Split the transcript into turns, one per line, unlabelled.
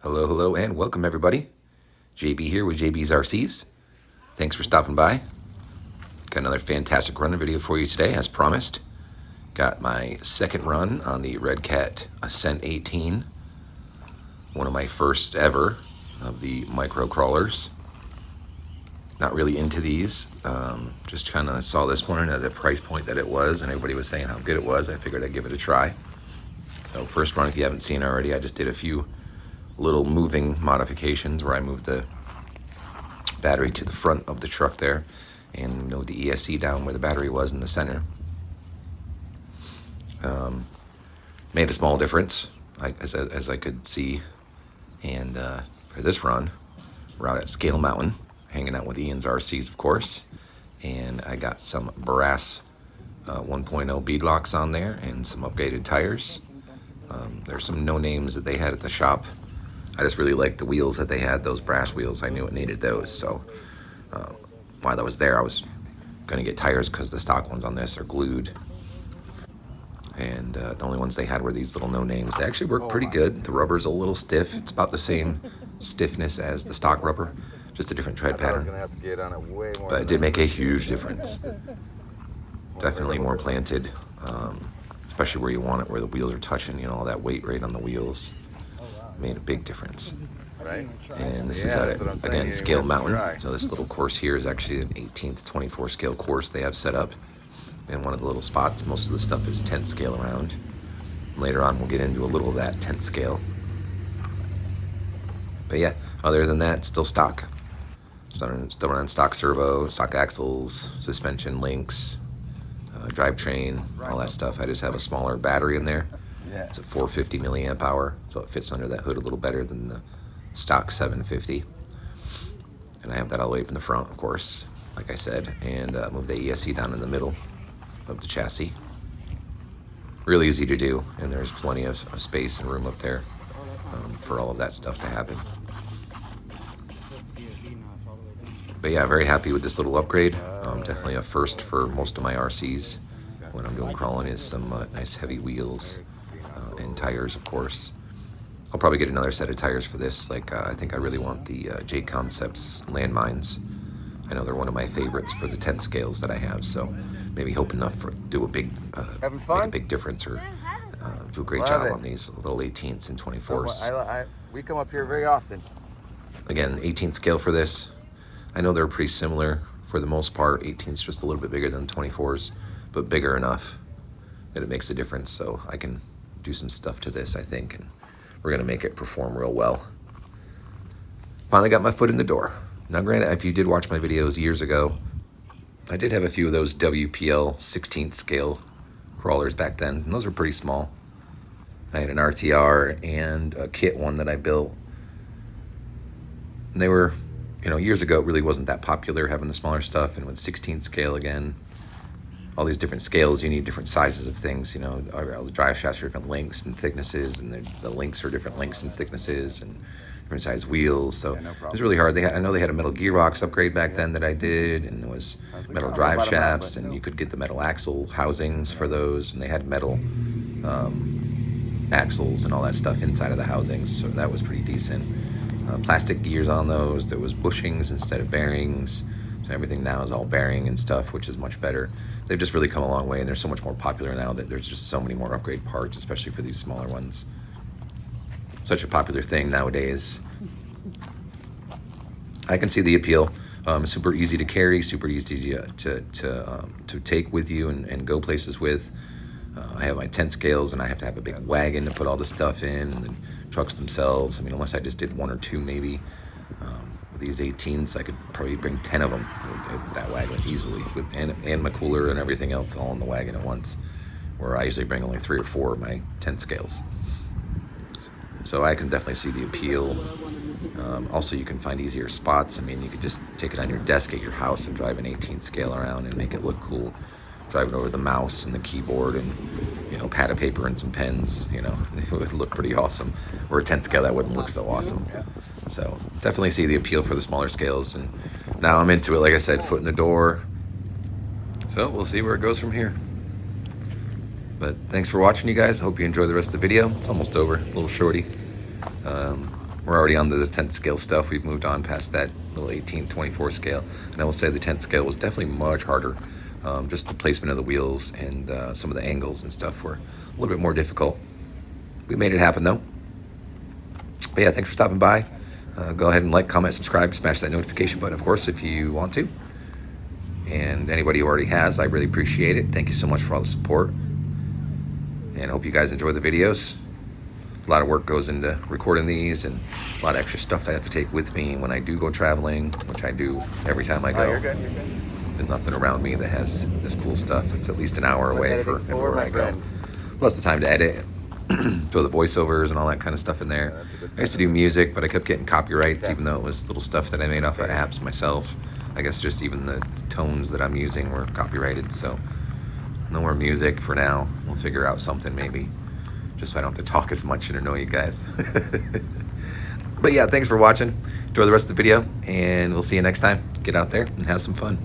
Hello, hello, and welcome everybody. JB here with JB's RCs. Thanks for stopping by. Got another fantastic running video for you today, as promised. Got my second run on the Redcat Ascent 18. One of my first ever of the micro crawlers. Not really into these. Just kind of saw this one at the price point that it was, and everybody was saying how good it was. I figured I'd give it a try. So first run, if you haven't seen already, I just did a few little moving modifications where I moved the battery to the front of the truck there and moved the ESC down where the battery was in the center. Made a small difference as I could see. And for this run, we're out at Scale Mountain, hanging out with Ian's RCs, of course. And I got some brass 1.0 bead locks on there and some upgraded tires. There's some no names that they had at the shop. I just really liked the wheels that they had, those brass wheels. I knew it needed those, so while I was there, I was gonna get tires because the stock ones on this are glued. And the only ones they had were these little no names. They actually work pretty good. The rubber's a little stiff. It's about the same stiffness as the stock rubber, just a different tread pattern. But it did make a huge difference. Definitely more planted, especially where you want it, where the wheels are touching, you know, all that weight right on the wheels. Made a big difference. And this is at, again, Scale Mountain. So this little course here is actually an 18th 24 scale course they have set up. And one of the little spots, most of the stuff is 10th scale around. Later on, we'll get into a little of that 10th scale. But yeah, other than that, still stock. Still running stock servo, stock axles, suspension links, drivetrain, all that stuff. I just have a smaller battery in there. It's a 450 milliamp hour, so it fits under that hood a little better than the stock 750. And I have that all the way up in the front, of course, like I said, and move the ESC down in the middle of the chassis. Really easy to do, and there's plenty of space and room up there for all of that stuff to happen. But yeah, very happy with this little upgrade. Definitely a first for most of my RCs when I'm doing crawling is some nice heavy wheels. And tires, of course. I'll probably get another set of tires for this. Like I think I really want the J Concepts landmines. I know they're one of my favorites for the 10 scales that I have. So maybe hope enough to do a big, make a big difference or do a great job on these little 18ths and 24s.
We come up here very often.
Again, 18th scale for this. I know they're pretty similar for the most part. 18's just a little bit bigger than 24s, but bigger enough that it makes a difference. So I can do some stuff to this, I think, and we're gonna make it perform real well. Finally got my foot in the door. Now granted, if you did watch my videos years ago, I did have a few of those WPL 16th scale crawlers back then, and those were pretty small. I had an RTR and a kit one that I built, and they were, you know, years ago it really wasn't that popular having the smaller stuff, and with 16th scale again, all these different scales, you need different sizes of things, you know, all the drive shafts are different lengths and thicknesses, and the links are different lengths and thicknesses, and different size wheels, so it was really hard. I know they had a metal gearbox upgrade back then that I did, and it was metal drive shafts, and you could get the metal axle housings for those, and they had metal axles and all that stuff inside of the housings, so that was pretty decent. Plastic gears on those, there was bushings instead of bearings. So everything now is all bearing and stuff, which is much better. They've just really come a long way, and they're so much more popular now that there's just so many more upgrade parts, especially for these smaller ones. Such a popular thing nowadays. I can see the appeal. Super easy to carry, super easy to take with you and go places with. I have my 10 scales, and I have to have a big wagon to put all the stuff in, and the trucks themselves. I mean, unless I just did one or two maybe. These 18s, I could probably bring 10 of them with that wagon easily, and my cooler and everything else all in the wagon at once, where I usually bring only 3 or 4 of my 10 scales. So I can definitely see the appeal. Also, you can find easier spots. I mean, you could just take it on your desk at your house and drive an 18th scale around and make it look cool. Drive it over the mouse and the keyboard and, you know, pad of paper and some pens, you know, it would look pretty awesome. Or a 10th scale, that wouldn't look so awesome. So definitely see the appeal for the smaller scales, and now I'm into it. Like I said, foot in the door. So we'll see where it goes from here. But thanks for watching, you guys. I hope you enjoy the rest of the video. It's almost over, a little shorty. We're already on the 10th scale stuff. We've moved on past that little 1824 scale. And I will say the 10th scale was definitely much harder. Just the placement of the wheels and some of the angles and stuff were a little bit more difficult. We made it happen though. But yeah, thanks for stopping by. Go ahead and like, comment, subscribe, smash that notification button, of course, if you want to. And anybody who already has, I really appreciate it. Thank you so much for all the support. And I hope you guys enjoy the videos. A lot of work goes into recording these and a lot of extra stuff that I have to take with me when I do go traveling, which I do every time I go.
Oh, you're good, you're good.
There's nothing around me that has this cool stuff. It's at least an hour away for everywhere I go. Plus the time to edit, throw the voiceovers and all that kind of stuff in there. I used to do music, but I kept getting copyrights, even though it was little stuff that I made off of apps myself. I guess just even the tones that I'm using were copyrighted, so no more music for now. We'll figure out something maybe, just so I don't have to talk as much and annoy you guys. But yeah, thanks for watching. Enjoy the rest of the video, and we'll see you next time. Get out there and have some fun.